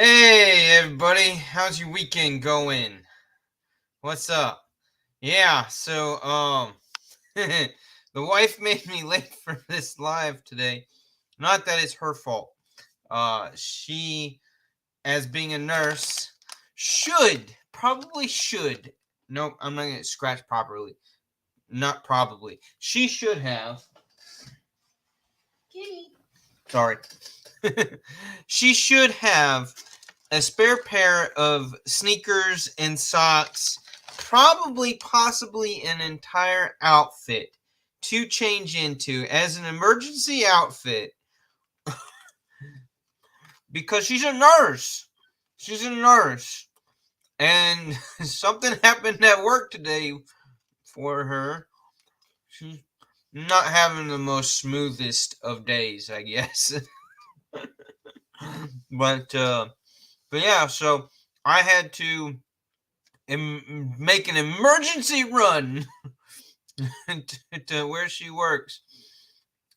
Hey everybody, how's your weekend going? What's up? Yeah, the wife made me late for this live today. Not that it's her fault. She, as being a nurse, probably should. Nope, I'm not gonna scratch properly. Not probably. She should have. Kitty. Sorry. She should have a spare pair of sneakers and socks, probably, possibly an entire outfit to change into as an emergency outfit because she's a nurse. She's a nurse. And something happened at work today for her. She's not having the most smoothest of days, I guess. but uh but yeah, so I had to make an emergency run to where she works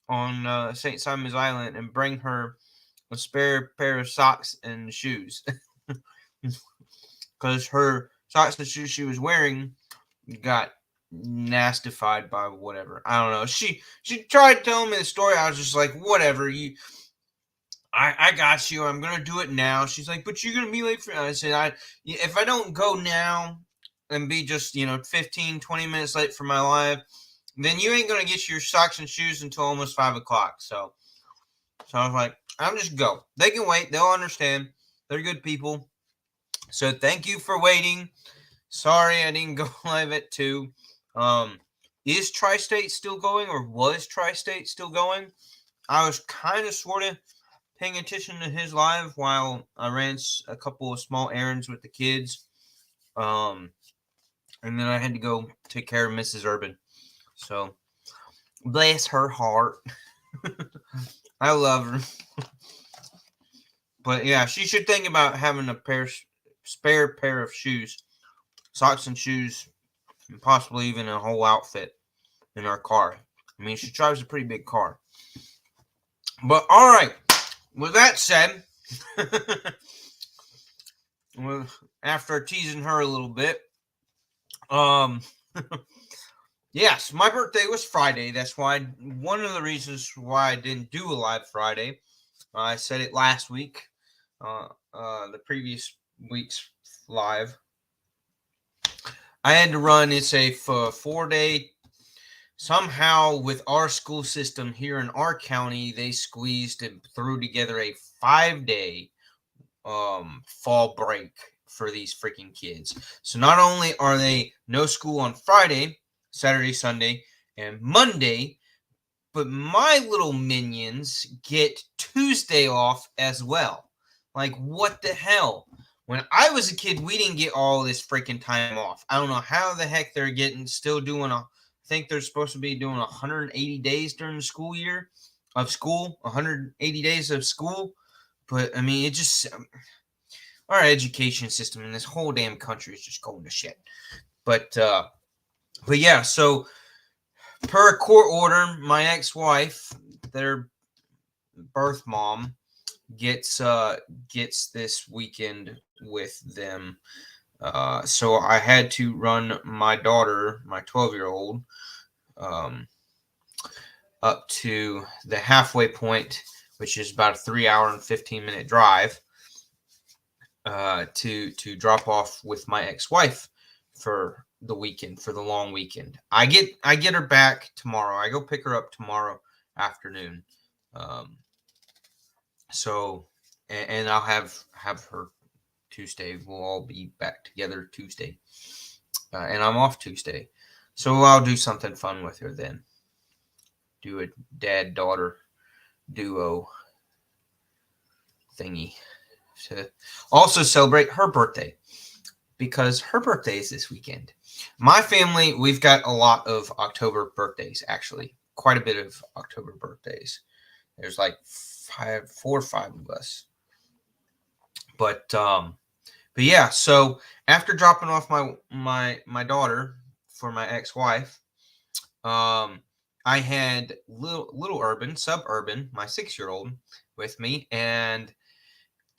on St. Simon's Island and bring her a spare pair of socks and shoes because her socks and shoes she was wearing got nastified by whatever. I don't know. She tried telling me the story. I was just like, whatever. I got you. I'm gonna do it now. She's like, but you're gonna be late for. I said, if I don't go now and be just 15, 20 minutes late for my live, then you ain't gonna get your socks and shoes until almost 5 o'clock. So I was like, I'm just go. They can wait. They'll understand. They're good people. So thank you for waiting. Sorry I didn't go live at 2. Is Tri-State still going, or was Tri-State still going? I was kind of sort of paying attention to his live while I ran a couple of small errands with the kids. And then I had to go take care of Mrs. Urban. So bless her heart. I love her. But yeah, she should think about having a spare pair of shoes, socks and shoes, and possibly even a whole outfit in our car. I mean, she drives a pretty big car. But all right, with that said, after teasing her a little bit, yes, my birthday was Friday. That's why one of the reasons why I didn't do a live Friday. I said it last week, the previous week's live. I had to run. It's a 4-day. Somehow, with our school system here in our county, they squeezed and threw together a 5-day fall break for these freaking kids. So not only are they no school on Friday, Saturday, Sunday, and Monday, but my little minions get Tuesday off as well. Like, what the hell? When I was a kid, we didn't get all this freaking time off. I don't know how the heck they're still doing I think they're supposed to be doing 180 days during the school year of school, 180 days of school. But I mean, it just our education system in this whole damn country is just going to shit. But yeah, so per court order, my ex-wife, their birth mom, gets this weekend with them. So I had to run my daughter, my 12-year-old, up to the halfway point, which is about a 3-hour and 15-minute drive, to drop off with my ex-wife for the weekend, for the long weekend. I get her back tomorrow. I go pick her up tomorrow afternoon. So and I'll have her Tuesday. We'll all be back together Tuesday. And I'm off Tuesday. So I'll do something fun with her then. Do a dad-daughter duo thingy to also celebrate her birthday, because her birthday is this weekend. My family, we've got a lot of October birthdays, actually. Quite a bit of October birthdays. There's like 4 or 5 of us. But yeah, so after dropping off my daughter for my ex-wife, I had little Urban, suburban, my 6-year-old, with me, and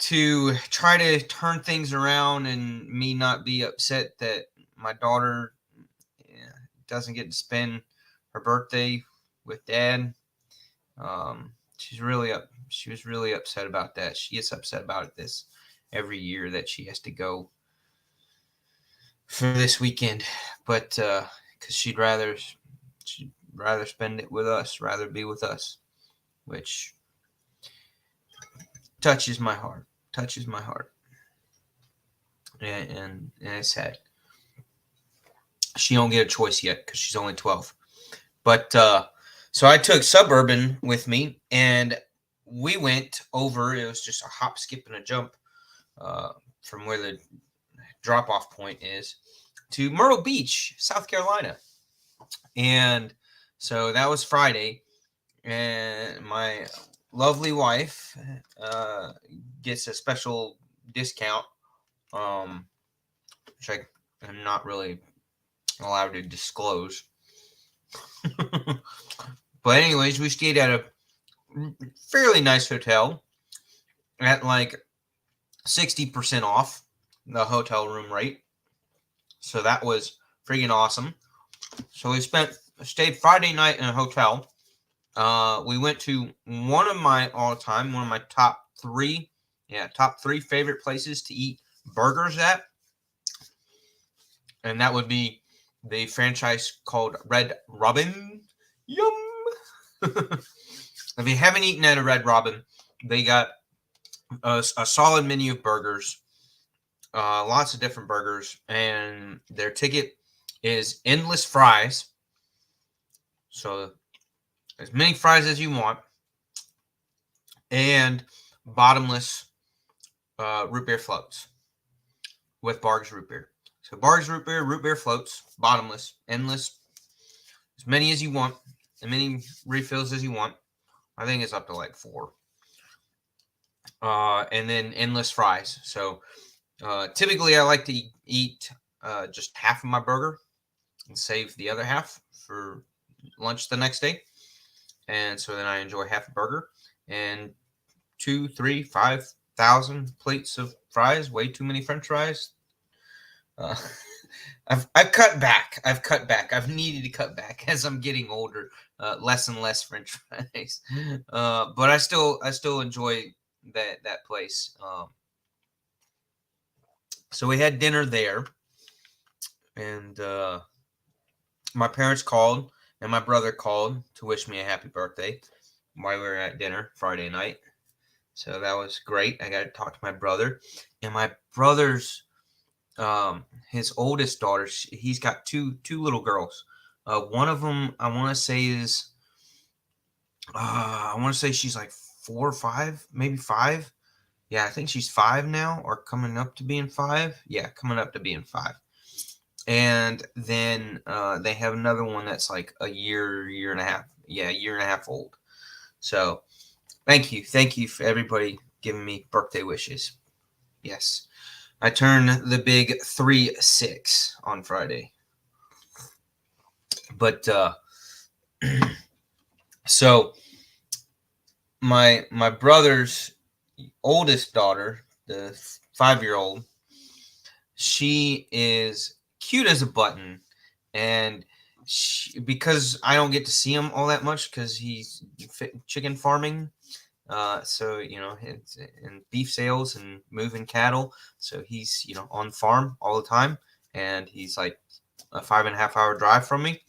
to try to turn things around and me not be upset that my daughter doesn't get to spend her birthday with dad. She was really upset about that. She gets upset about this every year that she has to go for this weekend, but because she'd rather spend it with us, rather be with us, which touches my heart. And it's sad. She don't get a choice yet because she's only 12. But so I took Suburban with me, and we went over. It was just a hop, skip, and a jump from where the drop-off point is to Myrtle Beach, South Carolina. And so that was Friday, and my lovely wife gets a special discount, which I am not really allowed to disclose. But anyways, we stayed at a fairly nice hotel at like 60% off the hotel room rate. So that was freaking awesome. So we stayed Friday night in a hotel. We went to one of my top three favorite places to eat burgers at. And that would be the franchise called Red Robin. Yum! If you haven't eaten at a Red Robin, they got a solid menu of burgers, lots of different burgers, and their ticket is endless fries. So as many fries as you want, and bottomless root beer floats with Barq's root beer. So Barq's root beer floats, bottomless, endless, as many as you want, as many refills as you want. I think it's up to like 4. And then endless fries. So typically I like to eat just half of my burger and save the other half for lunch the next day. And so then I enjoy half a burger and 2, 3, 5,000 plates of fries. Way too many French fries. I've cut back. I've needed to cut back as I'm getting older. Less and less French fries. But I still enjoy that place. So we had dinner there, and my parents called and my brother called to wish me a happy birthday while we were at dinner Friday night. So that was great. I got to talk to my brother, and my brother's his oldest daughter. He's got two little girls. One of them I want to say is she's like 4 or 5, maybe 5. Yeah, I think she's 5 now, or coming up to being 5. Yeah, coming up to being 5. And then they have another one that's like a year and a half. Yeah, a year and a half old. So thank you for everybody giving me birthday wishes. Yes, I turned the big 36 on Friday. But so my brother's oldest daughter, the 5-year-old, she is cute as a button, and because I don't get to see him all that much because he's chicken farming, so it's in beef sales and moving cattle, so he's on the farm all the time, and he's like a 5.5 hour drive from me,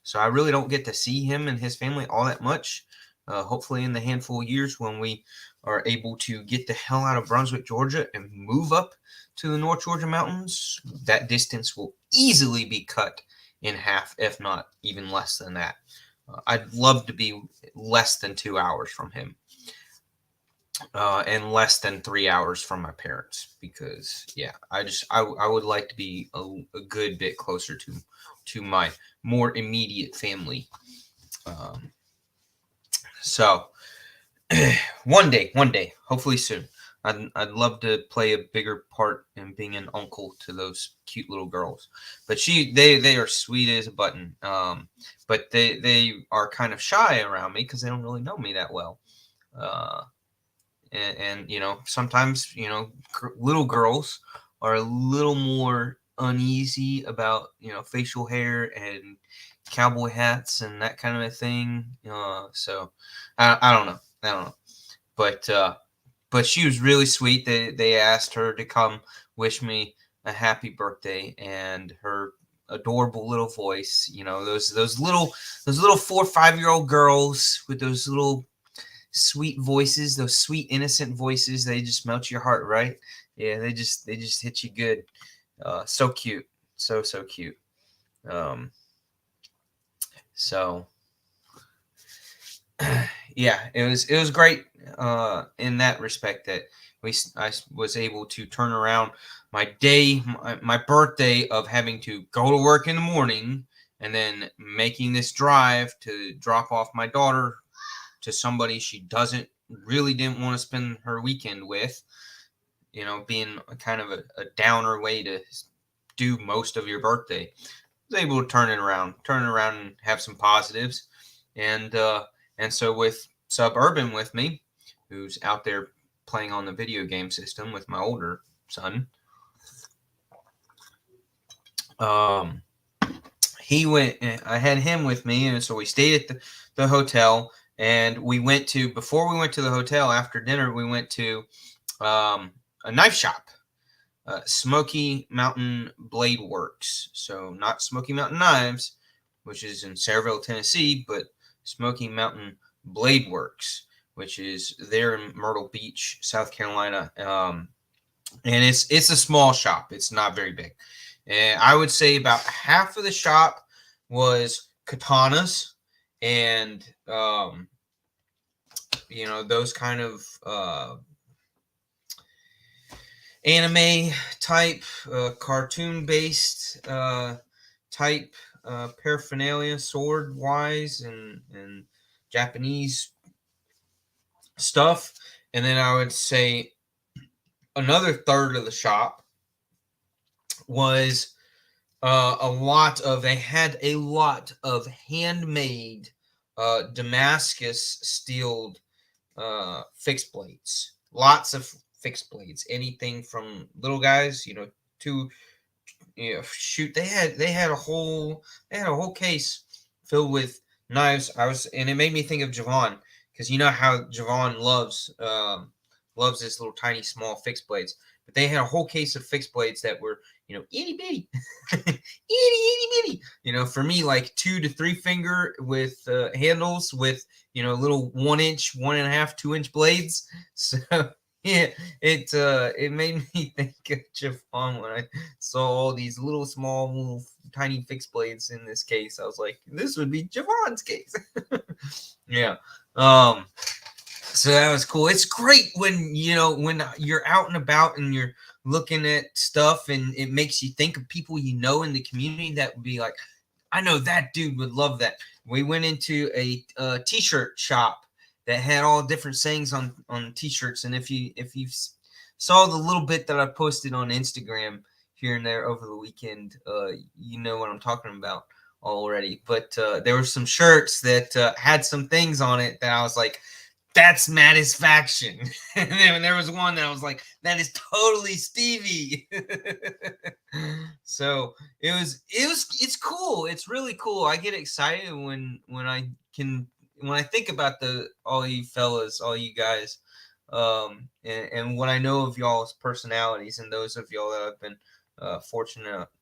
so I really don't get to see him and his family all that much. Hopefully in the handful of years when we are able to get the hell out of Brunswick, Georgia, and move up to the North Georgia mountains, that distance will easily be cut in half, if not even less than that. I'd love to be less than 2 hours from him, and less than 3 hours from my parents, because I would like to be a good bit closer to my more immediate family. So one day, hopefully soon, I'd love to play a bigger part in being an uncle to those cute little girls. But they are sweet as a button. But they are kind of shy around me because they don't really know me that well. and you know, sometimes, you know, little girls are a little more uneasy about, you know, facial hair and cowboy hats and that kind of a thing. So I don't know. I don't know. But she was really sweet. They asked her to come wish me a happy birthday, and her adorable little voice, you know, those little 4 or 5 year old girls with those little sweet voices, those sweet innocent voices, they just melt your heart, right? Yeah, they just hit you good. So cute. So cute. Um so yeah, it was great in that respect that I was able to turn around my day, my birthday of having to go to work in the morning and then making this drive to drop off my daughter to somebody she doesn't really didn't want to spend her weekend with, you know, being a kind of a downer way to do most of your birthday. I was able to turn it around and have some positives. And so with Suburban with me, who's out there playing on the video game system with my older son, um, he went. I had him with me, and so we stayed at the hotel. And we went to before we went to the hotel after dinner. We went to a knife shop, Smoky Mountain Blade Works. So not Smoky Mountain Knives, which is in Sayreville, Tennessee, but Smoky Mountain Blade Works, which is there in Myrtle Beach, South Carolina. And it's a small shop. It's not very big. And I would say about half of the shop was katanas and you know, those kind of anime type, cartoon based type paraphernalia, sword wise, and Japanese stuff. And then I would say another third of the shop was they had a lot of handmade Damascus steeled fixed blades. Lots of fixed blades. Anything from little guys, you know, to, you know, shoot. They had a whole case filled with knives. And it made me think of Javon, because you know how Javon loves this little tiny small fixed blades. But they had a whole case of fixed blades that were, you know, itty bitty, itty bitty. You know, for me, like 2 to 3 finger with handles with, you know, little 1 inch, 1.5, 2 inch blades. So yeah, it made me think of Javon when I saw all these little small, little tiny fixed blades in this case. I was like, this would be Javon's case. Yeah. So that was cool. It's great when, you know, when you're out and about and you're looking at stuff and it makes you think of people you know in the community that would be like, I know that dude would love that. We went into a t-shirt shop that had all different sayings on t-shirts, and if you saw the little bit that I posted on Instagram here and there over the weekend, you know what I'm talking about already. But there were some shirts that had some things on it that I was like, that's Mattisfaction. And then there was one that I was like, that is totally Stevie. So it's cool. It's really cool. I get excited when I think about all you fellas, all you guys, and what I know of y'all's personalities, and those of y'all that I've been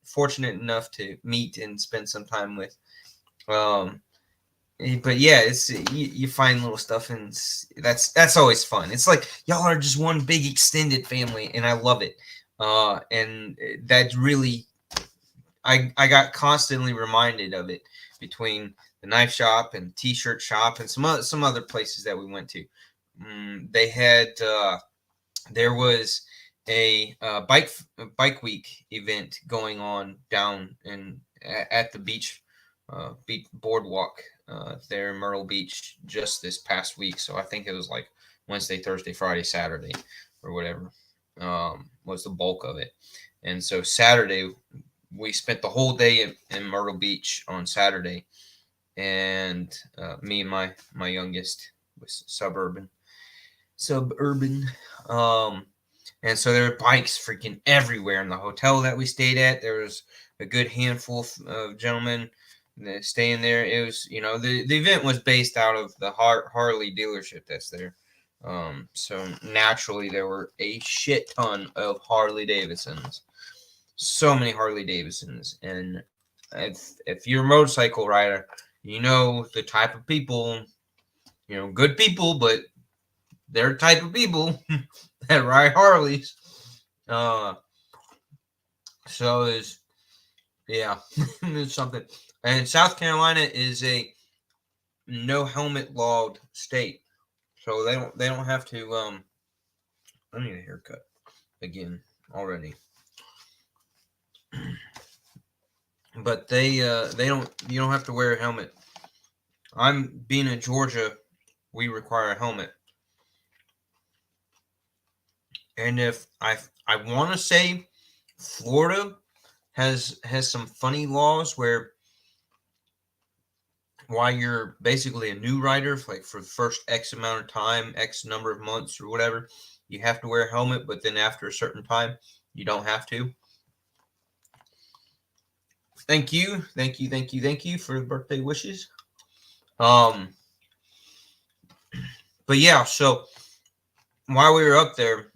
fortunate enough to meet and spend some time with. But yeah, you find little stuff, and that's always fun. It's like y'all are just one big extended family, and I love it. And that really, I got constantly reminded of it between the knife shop and t-shirt shop and some other places that we went to. They had there was a bike week event going on down at the beach boardwalk there in Myrtle Beach just this past week. So I think it was like Wednesday, Thursday, Friday, Saturday, or whatever was the bulk of it. And so Saturday, we spent the whole day in Myrtle Beach on Saturday, and me and my youngest was Suburban. suburban. And so there were bikes freaking everywhere in the hotel that we stayed at. There was a good handful of gentlemen staying there. It was, the event was based out of the Harley dealership that's there. So naturally there were a shit ton of Harley Davidsons. So many Harley Davidsons. And if you're a motorcycle rider, you know the type of people, good people, but they're type of people that ride Harleys. So is it's something. And South Carolina is a no helmet lawed state, so they don't have to. I need a haircut again already, but they don't. You don't have to wear a helmet. I'm being in Georgia, we require a helmet. And if I want to say Florida has some funny laws where while you're basically a new rider, like for the first X amount of time, X number of months or whatever, you have to wear a helmet, but then after a certain time, you don't have to. Thank you for the birthday wishes. But yeah, so while we were up there,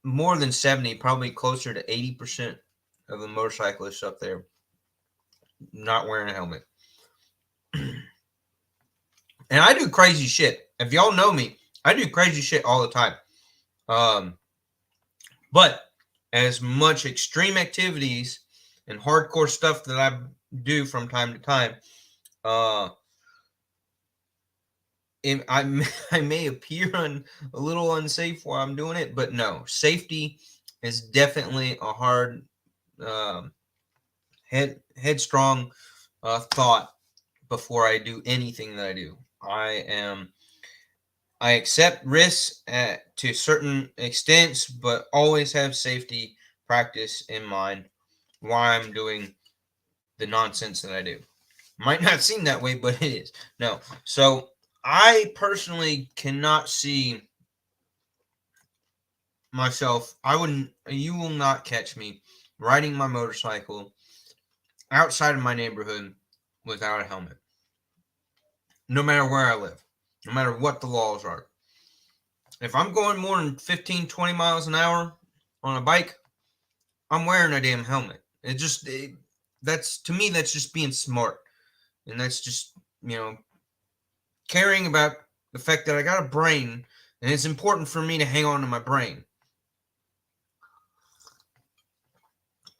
more than 70, probably closer to 80% of the motorcyclists up there not wearing a helmet. And I do crazy shit. If y'all know me, I do crazy shit all the time. But as much extreme activities and hardcore stuff that I do from time to time, I may appear a little unsafe while I'm doing it, but no, safety is definitely a hard, headstrong thought before I do anything that I do. I accept risks to certain extents, but always have safety practice in mind while I'm doing the nonsense that I do. Might not seem that way, but it is. No. So I personally cannot see myself. You will not catch me riding my motorcycle outside of my neighborhood without a helmet. No matter where I live, no matter what the laws are. If I'm going more than 15, 20 miles an hour on a bike, I'm wearing a damn helmet. That's to me, that's just being smart. And that's just, caring about the fact that I got a brain and it's important for me to hang on to my brain.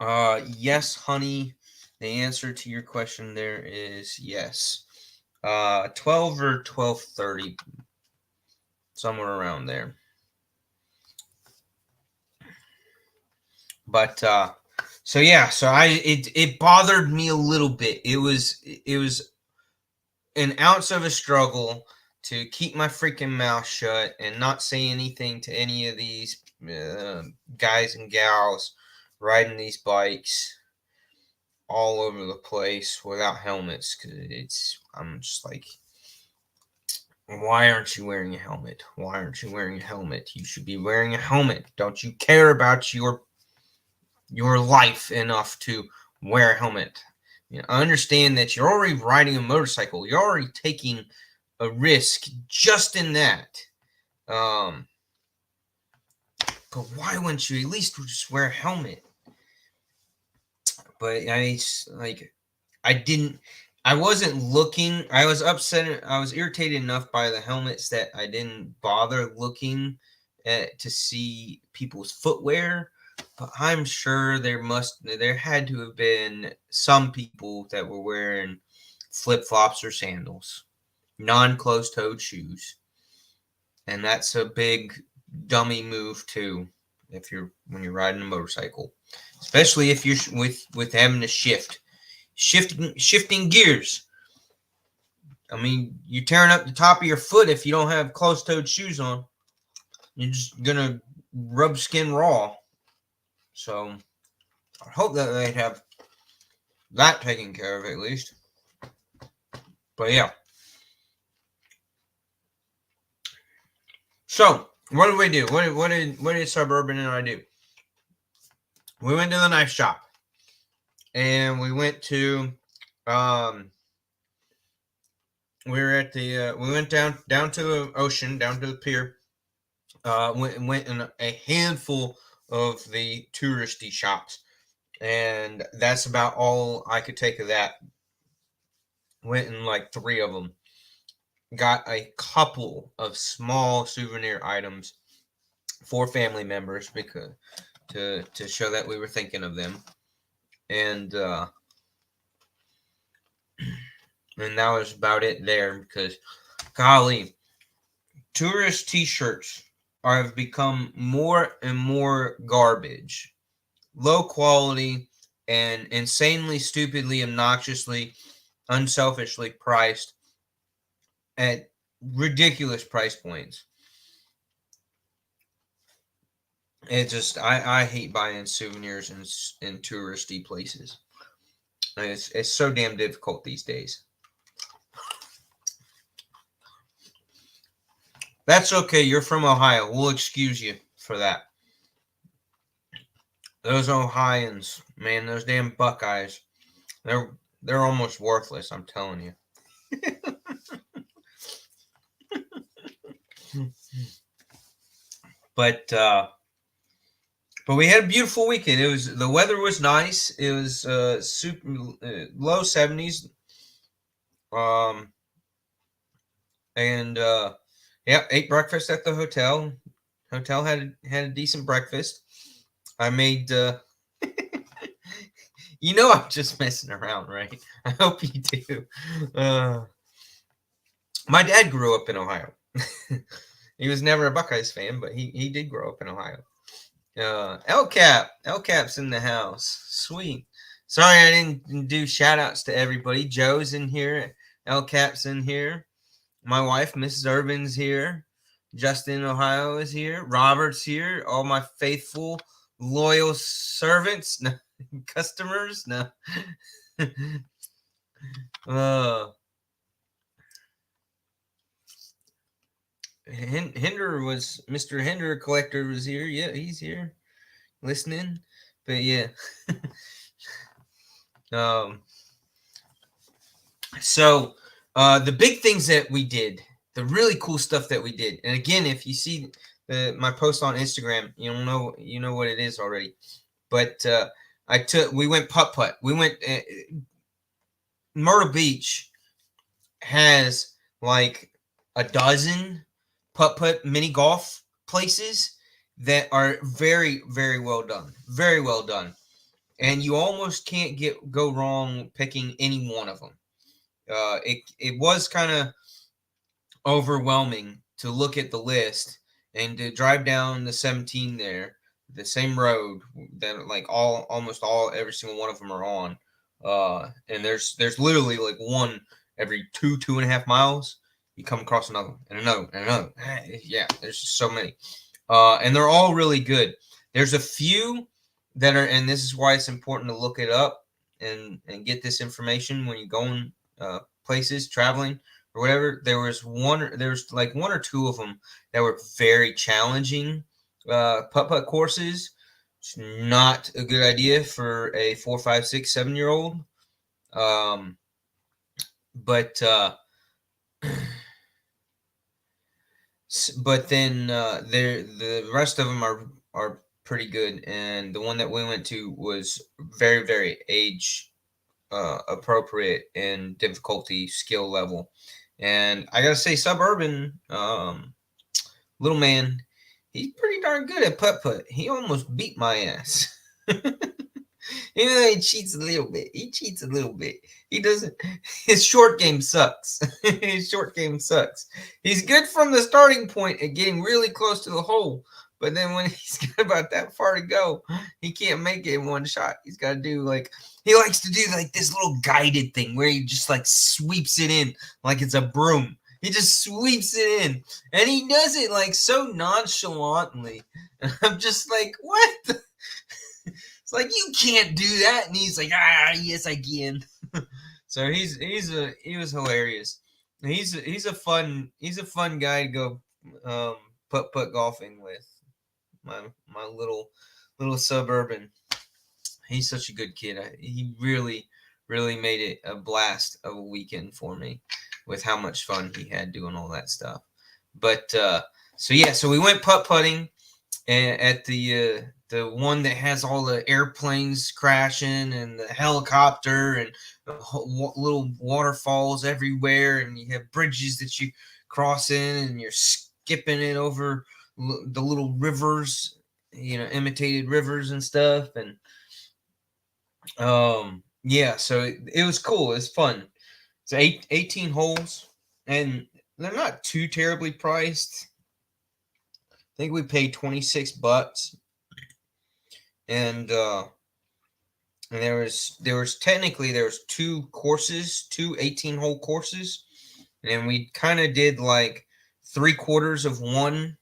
Yes, honey. The answer to your question there is yes. 12 or 12:30, somewhere around there. But so it bothered me a little bit. It was an ounce of a struggle to keep my freaking mouth shut and not say anything to any of these guys and gals riding these bikes all over the place without helmets, because I'm just like, why aren't you wearing a helmet? Why aren't you wearing a helmet? You should be wearing a helmet. Don't you care about your life enough to wear a helmet? I understand that you're already riding a motorcycle. You're already taking a risk just in that. But why wouldn't you at least just wear a helmet? But I wasn't looking. I was upset. I was irritated enough by the helmets that I didn't bother looking to see people's footwear. But I'm sure there had to have been some people that were wearing flip-flops or sandals, non-closed-toed shoes. And that's a big dummy move too, when you're riding a motorcycle, especially if you're with having to shifting gears. I mean, you're tearing up the top of your foot if you don't have closed-toed shoes on. You're just gonna rub skin raw. So I hope that they have that taken care of at least. But yeah. So what did we do? What did Suburban and I do? We went to the knife shop, and we went to, we were at the, we went down to the ocean, down to the pier. Went in a handful of the touristy shops, and that's about all I could take of that. Went in like 3 of them. Got a couple of small souvenir items for family members because to show that we were thinking of them, and that was about it there. Because, golly, tourist T-shirts have become more and more garbage, low quality, and insanely, stupidly, obnoxiously, unselfishly priced at ridiculous price points. It just, I hate buying souvenirs in touristy places. It's so damn difficult these days. That's okay. You're from Ohio. We'll excuse you for that. Those Ohioans, man, those damn Buckeyes, they're almost worthless. I'm telling you. But we had a beautiful weekend. The weather was nice. It was super low 70s. And yeah, ate breakfast at the hotel. Hotel had a decent breakfast. I made you know, I'm just messing around, right? I hope you do. My dad grew up in Ohio. He was never a Buckeyes fan, but he did grow up in Ohio. LCap's in the house. Sweet. Sorry I didn't do shout outs to everybody. Joe's in here. LCap's in here. My wife, Mrs. Urban's here. Justin, Ohio is here. Robert's here. All my faithful, loyal servants, no, customers. No. Mr. Hinder Collector was here. Yeah, he's here listening. But yeah. So the big things that we did, the really cool stuff that we did, and again, if you see my post on Instagram, you know what it is already. But we went putt-putt. We went Myrtle Beach has like a dozen putt-putt mini golf places that are very, very well done. Very well done. And you almost can't go wrong picking any one of them. It was kind of overwhelming to look at the list and to drive down the 17 there, the same road that like every single one of them are on. And there's literally like one every 2.5 miles. You come across another and another and another. Yeah, there's just so many. And they're all really good. There's a few that are, and this is why it's important to look it up and get this information when you go in places, traveling or whatever. There's like 1 or 2 of them that were very challenging putt-putt courses. It's not a good idea for a 4, 5, 6, 7-year-old. But then the rest of them are pretty good, and the one that we went to was very, very age appropriate in difficulty skill level. And I gotta say, Suburban little man, he's pretty darn good at putt-putt. He almost beat my ass. Even though he cheats a little bit. He doesn't. His short game sucks. He's good from the starting point and getting really close to the hole. But then when he's got about that far to go, he can't make it in one shot. He's got to do he likes to do like this little guided thing where he just like sweeps it in like it's a broom. He just sweeps it in. And he does it like so nonchalantly. And I'm just like, what? It's like, you can't do that. And he's like, yes, I can. So he was hilarious. He's a fun guy to go putt golfing with my little suburban. He's such a good kid. He really made it a blast of a weekend for me with how much fun he had doing all that stuff. But so we went putt putting at the one that has all the airplanes crashing and the helicopter and the little waterfalls everywhere, and you have bridges that you cross in, and you're skipping it over the little rivers, imitated rivers and stuff. And yeah, so it was cool. It's fun. It's 18 holes, and they're not too terribly priced. I think we paid $26, and there was technically two courses, two 18-hole courses, and we kind of did like 3/4 of one,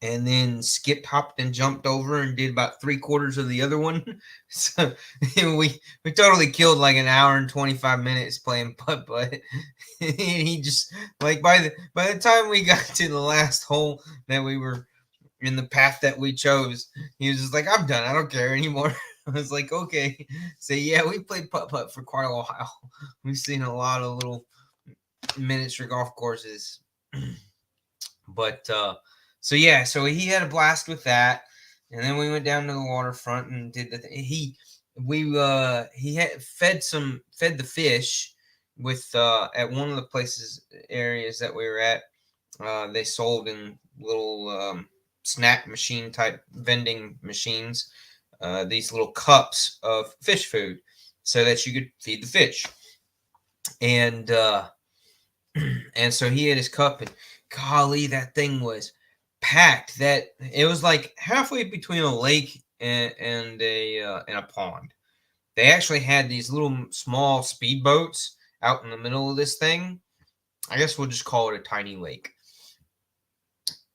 and then skipped, hopped, and jumped over and did about 3/4 of the other one. So we totally killed like an hour and 25 minutes playing putt. He just, like, by the time we got to the last hole that we were in the path that we chose, he was just like, I'm done, I don't care anymore. I was like, okay. So yeah, we played putt for quite a while. We've seen a lot of little miniature golf courses. But so yeah, so he had a blast with that, and then we went down to the waterfront and did the he had fed the fish with at one of the areas that we were at. They sold in little snack machine type vending machines these little cups of fish food so that you could feed the fish. And and so he had his cup, and golly, that thing was packed. That it was like halfway between a lake and a pond. They actually had these little small speedboats out in the middle of this thing. I guess we'll just call it a tiny lake.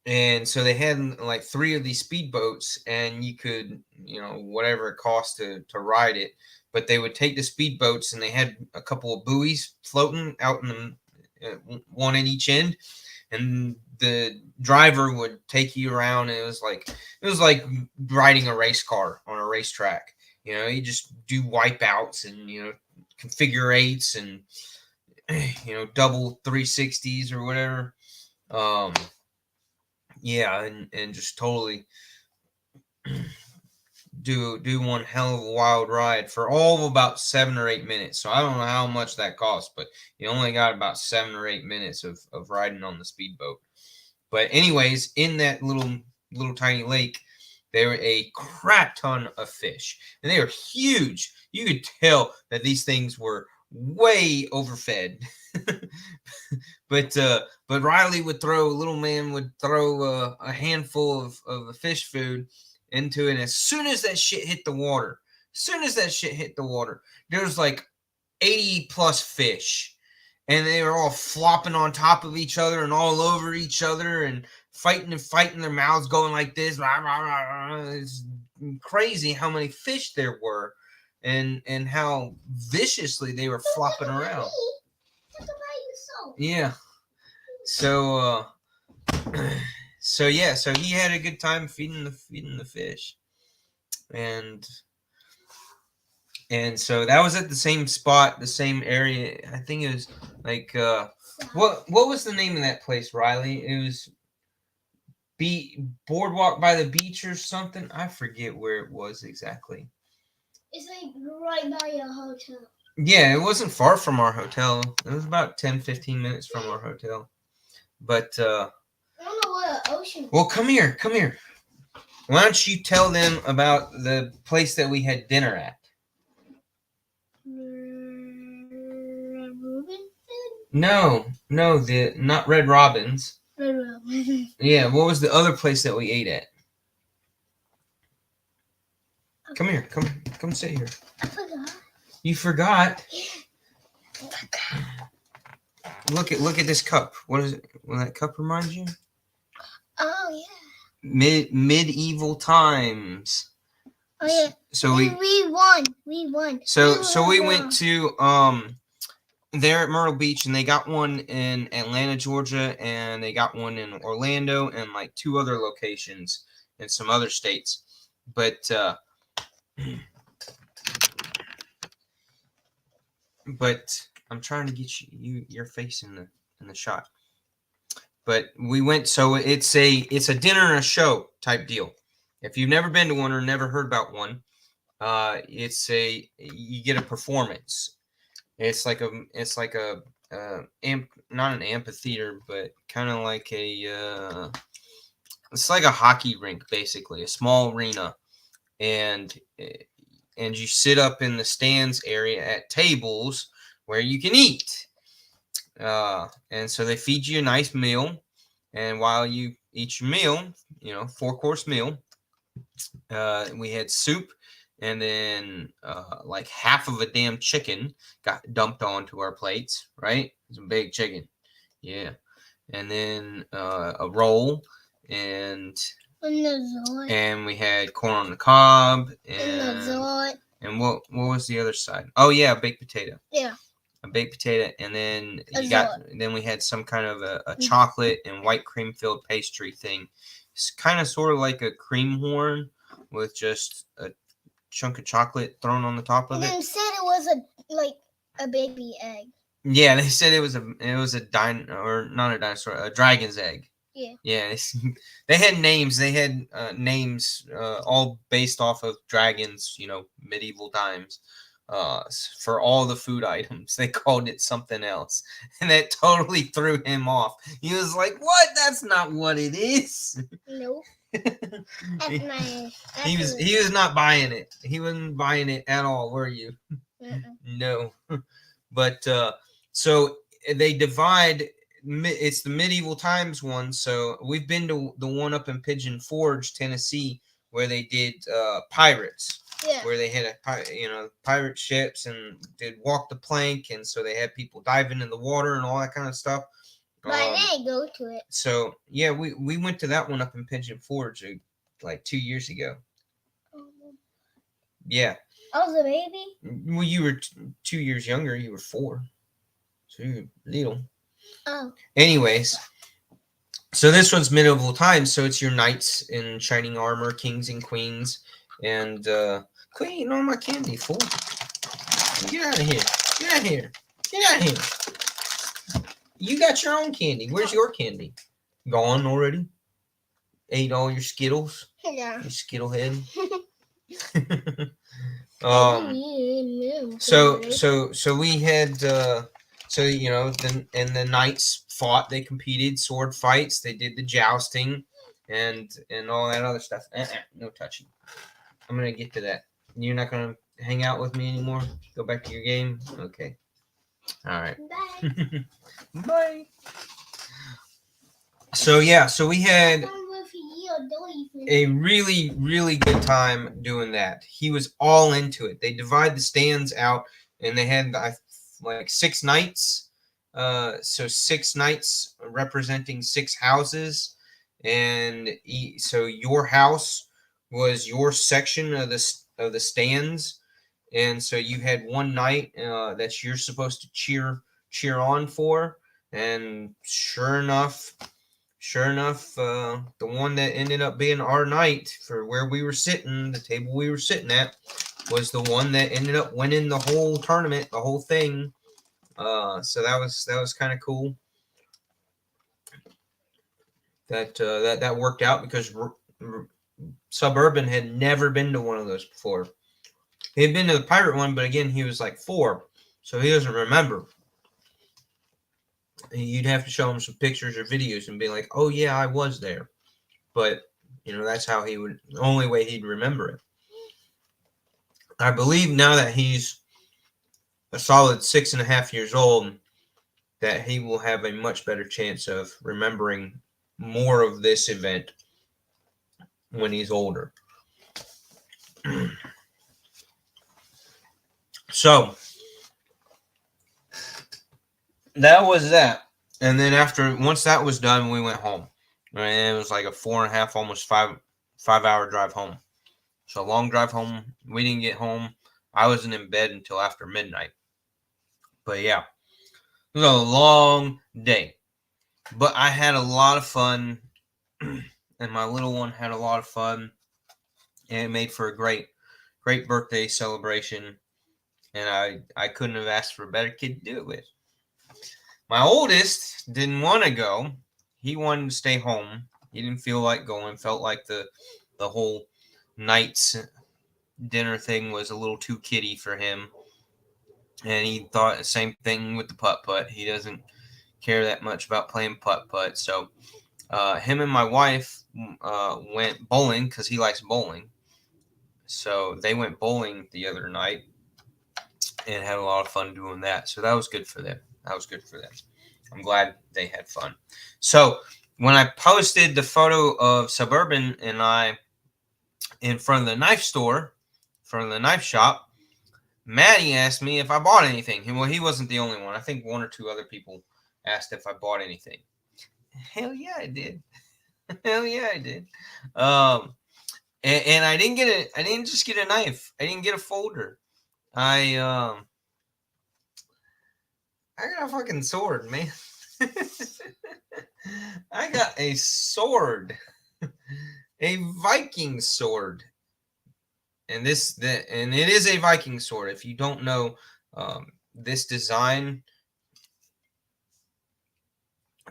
And so they had like 3 of these speedboats, and you could, whatever it cost to ride it. But they would take the speedboats, and they had a couple of buoys floating out in the one in each end, and the driver would take you around. And it was like riding a race car on a racetrack. You just do wipeouts and configure 8s and double 360s or whatever. Yeah, and just totally do one hell of a wild ride for all of about 7 or 8 minutes. So I don't know how much that cost, but you only got about 7 or 8 minutes of riding on the speedboat. But anyways, in that little tiny lake, there were a crap ton of fish, and they were huge. You could tell that these things were way overfed. But Riley little man would throw a handful of the fish food into it, and as soon as that shit hit the water, there's like 80 plus fish, and they were all flopping on top of each other and all over each other and fighting, their mouths going like this. It's crazy how many fish there were, and how viciously they were flopping around. Yeah. So so he had a good time feeding the fish. And so that was at the same spot, the same area. I think it was like what was the name of that place, Riley? It was Boardwalk by the Beach or something. I forget where it was exactly. It's like right by your hotel. Yeah, it wasn't far from our hotel. It was about 10-15 minutes from our hotel. But I don't know what ocean. Well, come here. Why don't you tell them about the place that we had dinner at? Red Robin? No, not Red Robin's. Red Robin. Yeah, what was the other place that we ate at? Come here, come sit here. I forgot. You forgot? Yeah. Look at this cup. What is it? Will that cup remind you? Oh yeah. Medieval times. Oh yeah. So we won. So we went to there at Myrtle Beach, and they got one in Atlanta, Georgia, and they got one in Orlando, and like 2 other locations in some other states. But I'm trying to get your face in the shot. But we went, so it's a dinner and a show type deal. If you've never been to one or never heard about one, you get a performance. It's like a not an amphitheater, but kind of like it's like a hockey rink, basically, a small arena, and you sit up in the stands area at tables where you can eat. And so they feed you a nice meal, and while you eat your meal, 4-course meal, we had soup, and then like half of a damn chicken got dumped onto our plates, right? It's a big chicken. Yeah. And then a roll, and we had corn on the cob, and what was the other side? Oh yeah, baked potato. Yeah. A baked potato, and then then we had some kind of a chocolate and white cream filled pastry thing. It's kind of sort of like a cream horn with just a chunk of chocolate thrown on the top of it. They said it was a baby egg. Yeah, they said it was not a dinosaur, a dragon's egg. Yeah. Yeah, they had names. They had names all based off of dragons, medieval times. For all the food items, they called it something else, and that totally threw him off. He was like, "What? That's not what it is." Nope. He was not buying it. He wasn't buying it at all, were you? No. But so they divide. It's the medieval times one. So we've been to the one up in Pigeon Forge, Tennessee, where they did pirates. Yeah. Where they had pirate ships and did walk the plank, and so they had people diving in the water and all that kind of stuff. But I didn't go to it. So yeah, we went to that one up in Pigeon Forge like 2 years ago. Yeah. I was a baby. Well, you were 2 years younger. You were 4, so you were little. Oh. Anyways, so this one's medieval times. So it's your knights in shining armor, kings and queens, and quit eating all my candy, fool. Get out of here. Get out of here. Get out of here. You got your own candy. Where's your candy? Gone already? Ate all your Skittles? Yeah. You Skittle head. So we had the knights fought. They competed, sword fights. They did the jousting, and all that other stuff. No touching. I'm gonna get to that. You're not gonna hang out with me anymore? Go back to your game? Okay. All right. Bye. Bye. So we had a really, really good time doing that. He was all into it. They divide the stands out, and they had like 6 knights. So 6 knights representing 6 houses, and so your house was your section of the stands, and so you had one knight that you're supposed to cheer on for, and sure enough, the one that ended up being our knight for where we were sitting, the table we were sitting at, was the one that ended up winning the whole tournament, the whole thing. So that was kind of cool. That worked out because Suburban had never been to one of those before. He had been to the pirate one, but again, he was like 4, so he doesn't remember. You'd have to show him some pictures or videos and be like, "Oh yeah, I was there." But that's how he would. The only way he'd remember it. I believe now that he's a solid 6.5 years old, that he will have a much better chance of remembering more of this event when he's older. So that was that. And then once that was done, we went home. And it was like a 4.5, almost 5-hour drive home. So a long drive home. We didn't get home. I wasn't in bed until after midnight. But yeah. It was a long day, but I had a lot of fun, and my little one had a lot of fun, and it made for a great birthday celebration. And I couldn't have asked for a better kid to do it with. My oldest didn't want to go. He wanted to stay home. He didn't feel like going. Felt like the whole night's dinner thing was a little too kiddie for him. And he thought the same thing with the putt. He doesn't care that much about playing putt. So him and my wife went bowling because he likes bowling. So they went bowling the other night and had a lot of fun doing that. So that was good for them. I'm glad they had fun. So when I posted the photo of Suburban and I in front of the knife store, in front of the knife shop, Maddie asked me if I bought anything. Well, he wasn't the only one. I think one or two other people asked if I bought anything. Hell yeah, I did. Hell yeah, I did. And I didn't get it. I didn't just get a knife. I didn't get a folder. I got a fucking sword, man. I got a sword, a Viking sword, and it is a Viking sword. If you don't know, this design,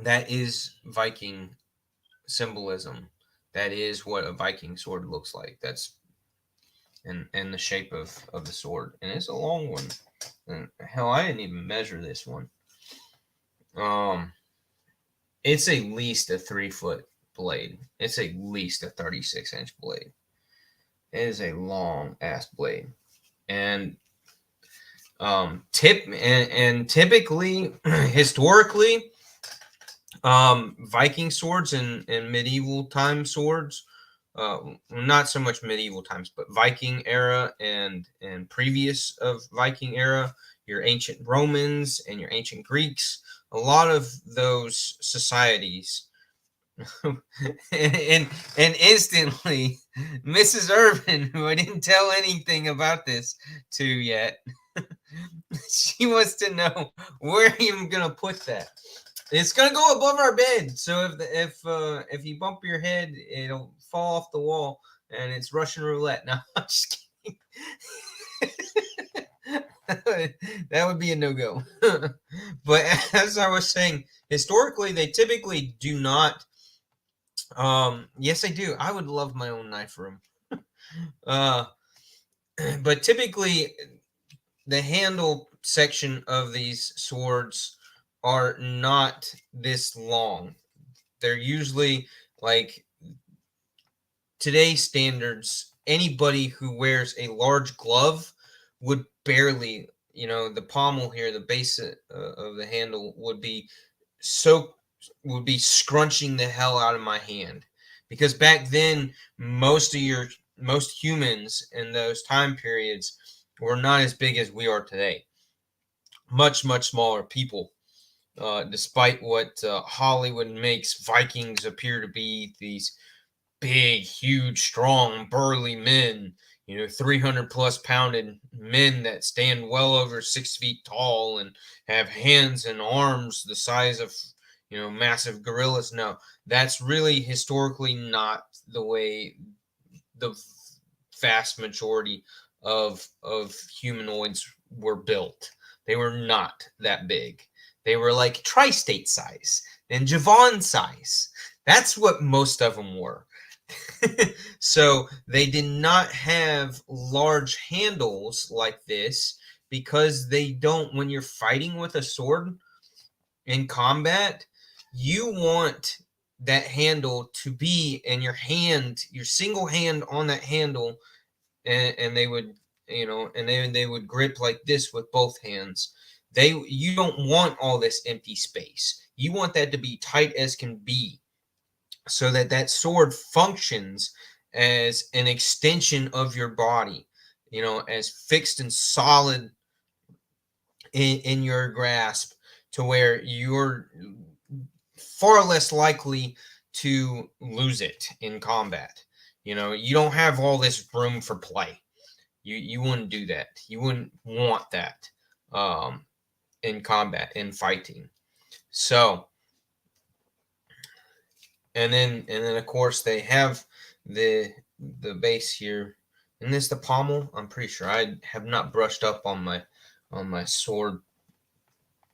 that is Viking symbolism. That is what a Viking sword looks like. That's and the shape of the sword, and it's a long one. And hell, I didn't even measure this one. It's at least a 3-foot blade. It's at least a 36-inch blade. It is a long ass blade, and typically, historically, Viking swords and medieval time swords, not so much medieval times, but Viking era and previous of Viking era, your ancient Romans and your ancient Greeks, a lot of those societies, and instantly, Mrs. Urban, who I didn't tell anything about this to yet, she wants to know where I'm gonna put that. It's gonna go above our bed, so if you bump your head, it'll fall off the wall, and it's Russian roulette. No, I'm just kidding. That would be a no-go. But as I was saying, historically, they typically do not. Yes, I do. I would love my own knife room. But typically, the handle section of these swords are not this long. They're usually like today's standards. Anybody who wears a large glove would barely, the pommel here, the base of the handle would be scrunching the hell out of my hand, because back then most humans in those time periods were not as big as we are today. Much smaller people. Despite what Hollywood makes Vikings appear to be, these big, huge, strong, burly men, 300 plus pounded men that stand well over 6 feet tall and have hands and arms the size of, massive gorillas. No, that's really historically not the way the vast majority of humanoids were built. They were not that big. They were like tri-state size and Javon size. That's what most of them were. So they did not have large handles like this, because they don't, when you're fighting with a sword in combat, you want that handle to be in your hand, your single hand on that handle, and they would, and then they would grip like this with both hands. You don't want all this empty space. You want that to be tight as can be, so that sword functions as an extension of your body, as fixed and solid in your grasp, to where you're far less likely to lose it in combat. You don't have all this room for play. You wouldn't do that. You wouldn't want that. in combat, in fighting. So, and then of course they have the base here. And this the pommel. I'm pretty sure I have not brushed up on my sword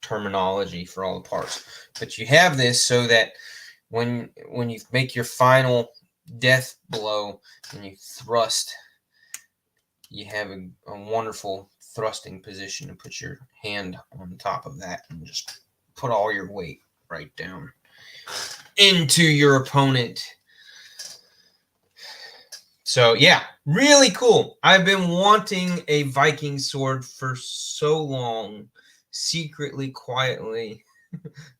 terminology for all the parts. But you have this so that when you make your final death blow and you thrust, you have a wonderful thrusting position to put your hand on top of that and just put all your weight right down into your opponent. So yeah, really cool. I've been wanting a Viking sword for so long, secretly, quietly,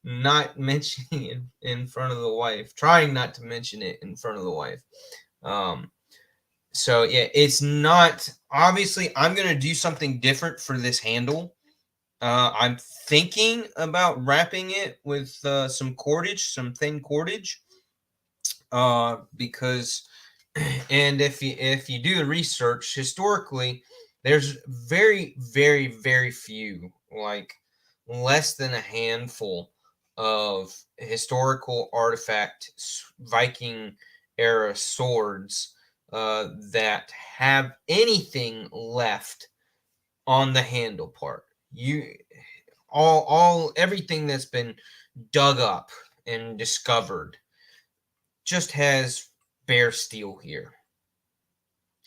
not mentioning it in front of the wife, trying not to mention it in front of the wife. So yeah, it's not, obviously I'm going to do something different for this handle. I'm thinking about wrapping it with some cordage, some thin cordage, because, and if you do the research historically, there's very, very, very few, like less than a handful of historical artifact Viking era swords that have anything left on the handle part. Everything that's been dug up and discovered just has bare steel here.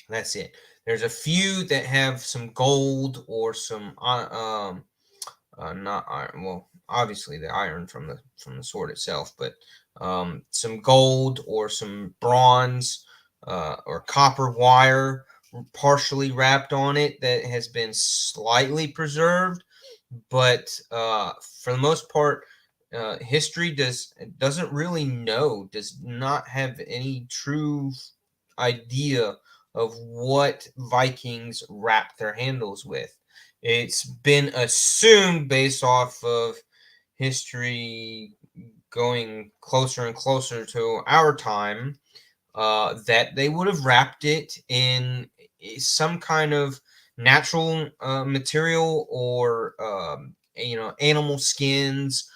That's it. There's a few that have some gold or some not iron. Well, obviously the iron from the sword itself, but some gold or some bronze or copper wire partially wrapped on it that has been slightly preserved, but for the most part, history doesn't really know, does not have any true idea of what Vikings wrapped their handles with. It's been assumed based off of history going closer and closer to our time that they would have wrapped it in some kind of natural material or animal skins.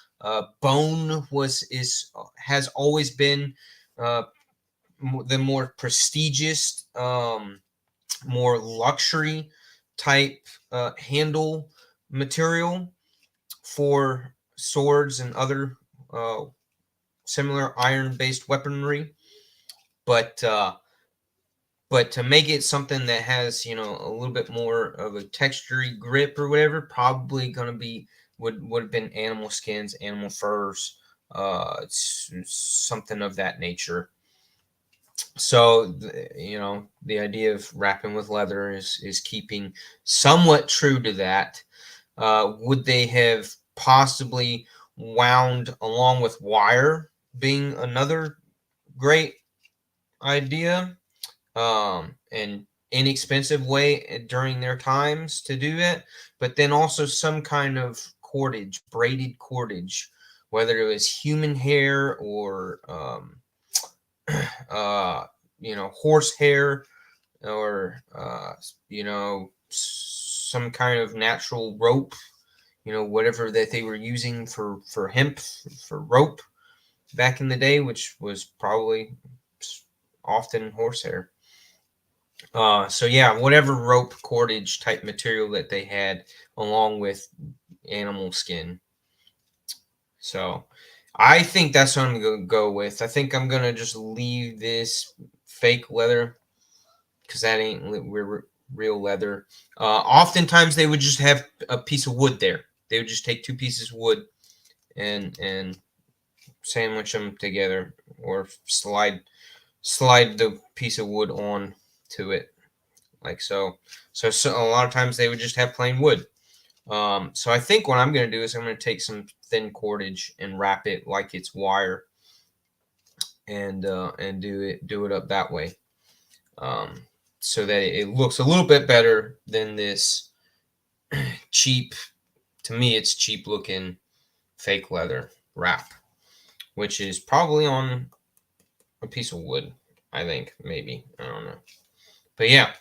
Bone has always been the more prestigious, more luxury type handle material for swords and other similar iron-based weaponry. But to make it something that has a little bit more of a textury grip or whatever, probably gonna be would have been animal skins, animal furs, something of that nature. So the idea of wrapping with leather is keeping somewhat true to that. Would they have possibly wound along with wire being another great idea and inexpensive way during their times to do it, but then also some kind of cordage, braided cordage, whether it was human hair or horse hair or some kind of natural rope, whatever that they were using for hemp, for rope back in the day, which was probably often horsehair. So yeah, whatever rope cordage type material that they had along with animal skin. So I think that's what I'm going to go with. I think I'm going to just leave this fake leather because that ain't real leather. Oftentimes they would just have a piece of wood there. They would just take two pieces of wood and sandwich them together or slide the piece of wood on to it like so. So a lot of times they would just have plain wood. So I think what I'm going to do is I'm going to take some thin cordage and wrap it like it's wire and do it up that way. So that it looks a little bit better than this cheap, to me it's cheap looking fake leather wrap, which is probably on a piece of wood, I think, maybe, I don't know. But yeah,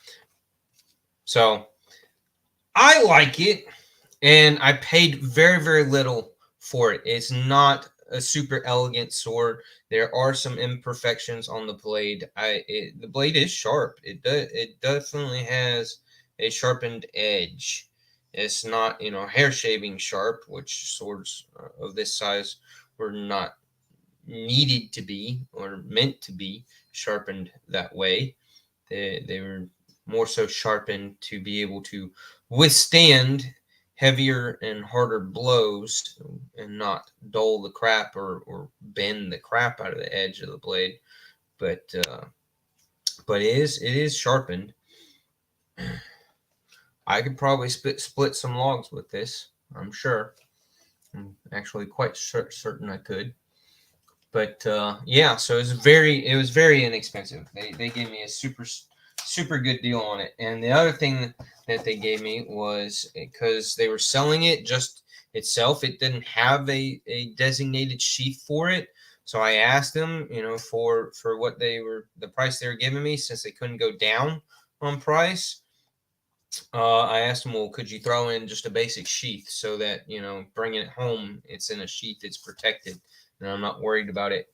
so I like it. and I paid very, very little for it. It's not a super elegant sword. There are some imperfections on the blade. The blade is sharp. It definitely has a sharpened edge. It's not, hair shaving sharp, which swords of this size were not needed to be or meant to be sharpened that way. They were more so sharpened to be able to withstand heavier and harder blows and not dull the crap or bend the crap out of the edge of the blade. But it is sharpened. I could probably split some logs with this. I'm sure. I'm actually quite certain I could. But yeah, so it was very inexpensive. They gave me a super good deal on it. And the other thing that they gave me was because they were selling it just itself, it didn't have a designated sheath for it. So I asked them, for what the price they were giving me, since they couldn't go down on price. I asked them, well, could you throw in just a basic sheath so that, bringing it home, it's in a sheath, it's protected, and I'm not worried about it,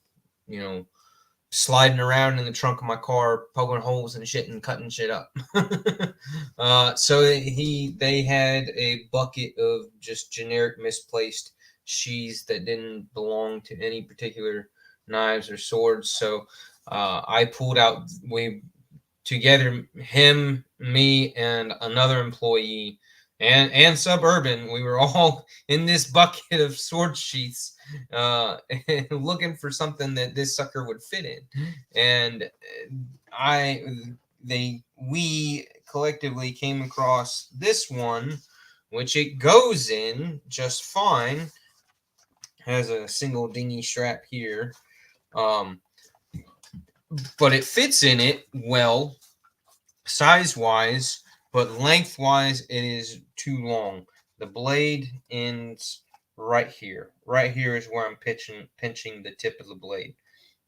sliding around in the trunk of my car, poking holes and shit and cutting shit up. So they had a bucket of just generic misplaced sheaths that didn't belong to any particular knives or swords. So I pulled out, together, him, me, and another employee, and Suburban, we were all in this bucket of sword sheaths, looking for something that this sucker would fit in. And we collectively came across this one, which it goes in just fine. Has a single dingy strap here. But it fits in it well, size-wise, but length-wise, it is too long. The blade ends right here. Right here is where I'm pinching the tip of the blade.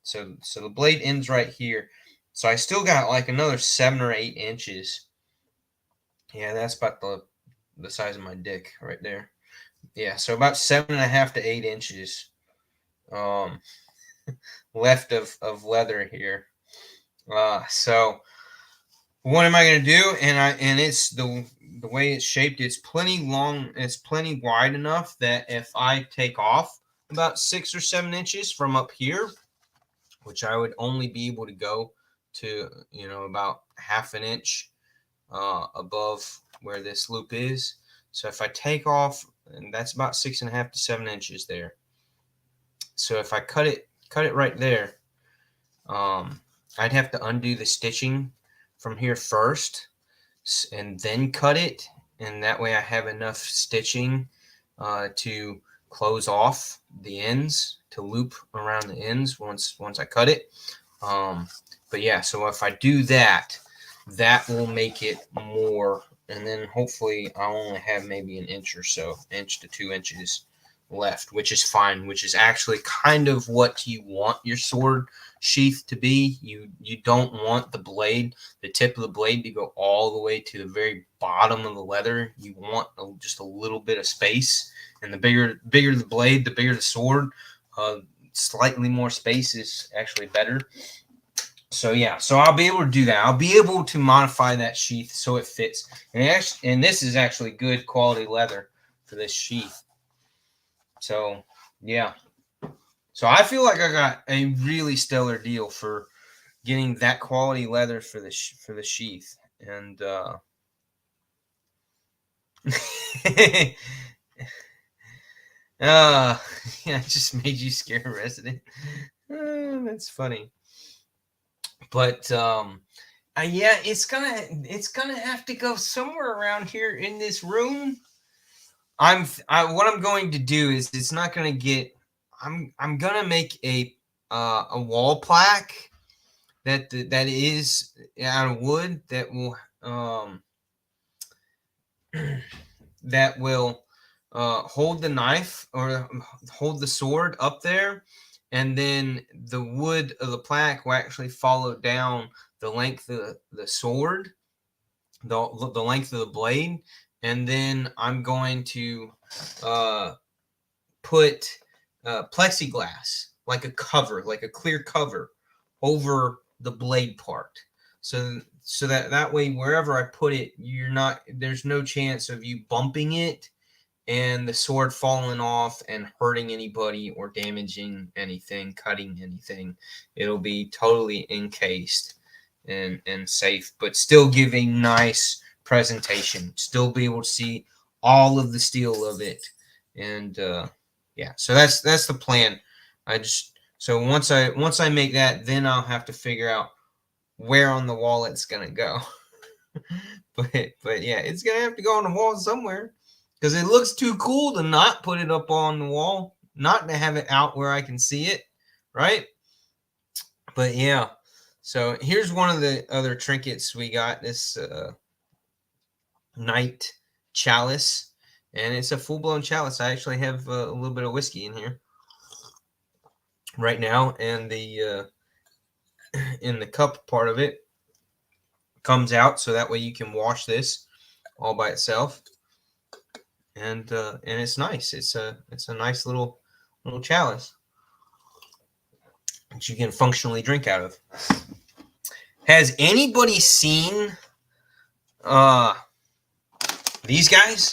So the blade ends right here. So I still got like another 7 or 8 inches. Yeah, that's about the size of my dick right there. Yeah, so about 7.5 to 8 inches left of leather here. So what am I going to do? And it's the way it's shaped, it's plenty long, it's plenty wide enough that if I take off about 6 or 7 inches from up here, which I would only be able to go to, about half an inch above where this loop is. So if I take off, and that's about 6.5 to 7 inches there. So if I cut it right there, I'd have to undo the stitching from here first and then cut it, and that way I have enough stitching to close off the ends, to loop around the ends once I cut it. But yeah, so if I do that, that will make it more, and then hopefully I'll only have maybe an inch or so, inch to 2 inches left, which is fine, which is actually kind of what you want your sword sheath to be. You don't want the tip of the blade to go all the way to the very bottom of the leather. You want just a little bit of space, and the bigger the blade, the bigger the sword. Slightly more space is actually better. So yeah, so I'll be able to do that. I'll be able to modify that sheath so it fits. And this is actually good quality leather for this sheath. So yeah. So I feel like I got a really stellar deal for getting that quality leather for the sheath. And yeah, I just made you scare a resident. That's funny. But yeah, it's gonna have to go somewhere around here in this room. What I'm going to do is, it's not gonna get. I'm gonna make a wall plaque that is out of wood that will hold the knife or hold the sword up there, and then the wood of the plaque will actually follow down the length of the sword, the length of the blade, and then I'm going to put plexiglass, like a cover, like a clear cover, over the blade part, so that way wherever I put it, there's no chance of you bumping it and the sword falling off and hurting anybody or damaging anything, cutting anything. It'll be totally encased and safe, but still give a nice presentation. Still be able to see all of the steel of it, and yeah. So that's the plan. Once I make that, then I'll have to figure out where on the wall it's gonna go. but yeah, it's gonna have to go on the wall somewhere. Because it looks too cool to not put it up on the wall, not to have it out where I can see it, right? But yeah, so here's one of the other trinkets we got, this night chalice, and it's a full-blown chalice. I actually have a little bit of whiskey in here right now, and the in the cup part of it comes out, so that way you can wash this all by itself. And it's nice. It's a nice little chalice that you can functionally drink out of. Has anybody seen these guys?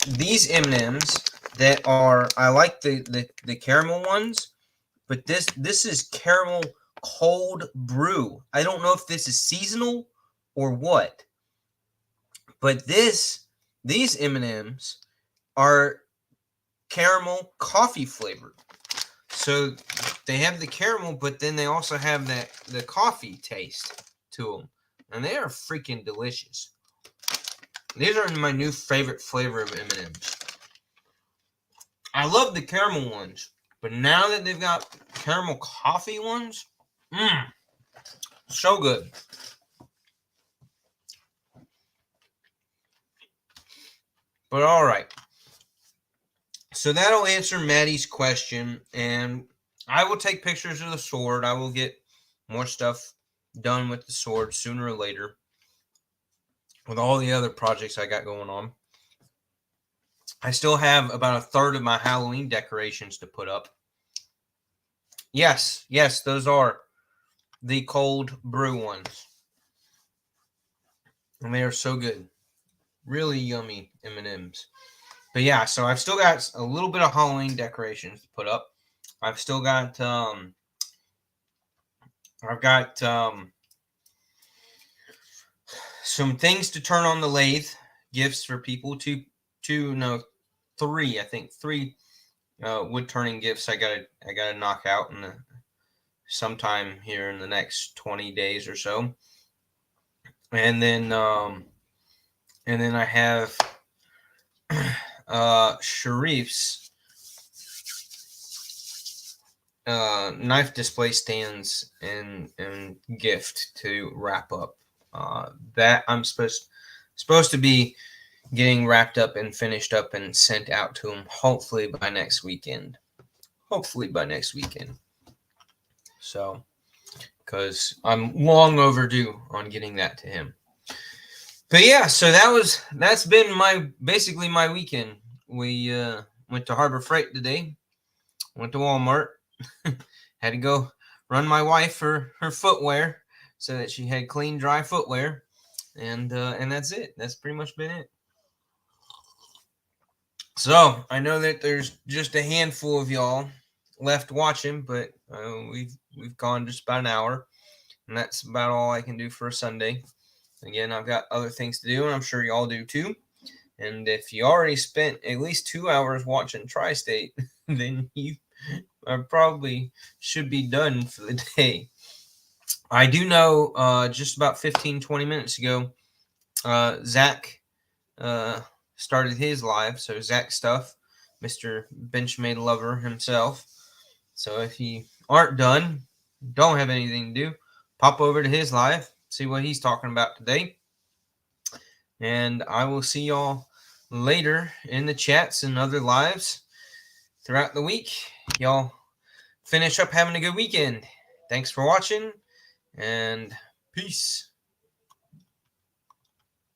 These M&Ms that are, I like the caramel ones, but this is caramel cold brew. I don't know if this is seasonal or what, but these M&Ms are caramel coffee flavored. So they have the caramel, but then they also have the coffee taste to them. And they are freaking delicious. These are my new favorite flavor of M&Ms. I love the caramel ones, but now that they've got caramel coffee ones, so good. But all right. So that'll answer Maddie's question, and I will take pictures of the sword. I will get more stuff done with the sword sooner or later with all the other projects I got going on. I still have about a third of my Halloween decorations to put up. Yes, those are the cold brew ones. And they are so good. Really yummy M&Ms. But yeah, so I've still got a little bit of Halloween decorations to put up. I've still got some things to turn on the lathe, gifts for people. Three wood turning gifts I gotta knock out in sometime here in the next 20 days or so. And then I have Sharif's knife display stands and gift to wrap up. That I'm supposed to be getting wrapped up and finished up and sent out to him hopefully by next weekend. So, because I'm long overdue on getting that to him. But yeah, so that's been basically my weekend. We went to Harbor Freight today. Went to Walmart. Had to go run my wife for her footwear so that she had clean, dry footwear. And that's it. That's pretty much been it. So I know that there's just a handful of y'all left watching, but we've gone just about an hour, and that's about all I can do for a Sunday. Again, I've got other things to do, and I'm sure y'all do too. And if you already spent at least 2 hours watching Tri-State, then you probably should be done for the day. I do know just about 15-20 minutes ago, Zach started his live. So Zach Stuff, Mr. Benchmade Lover himself. So if you aren't done, don't have anything to do, pop over to his live, see what he's talking about today. And I will see y'all later in the chats and other lives throughout the week. Y'all finish up having a good weekend. Thanks for watching, and peace.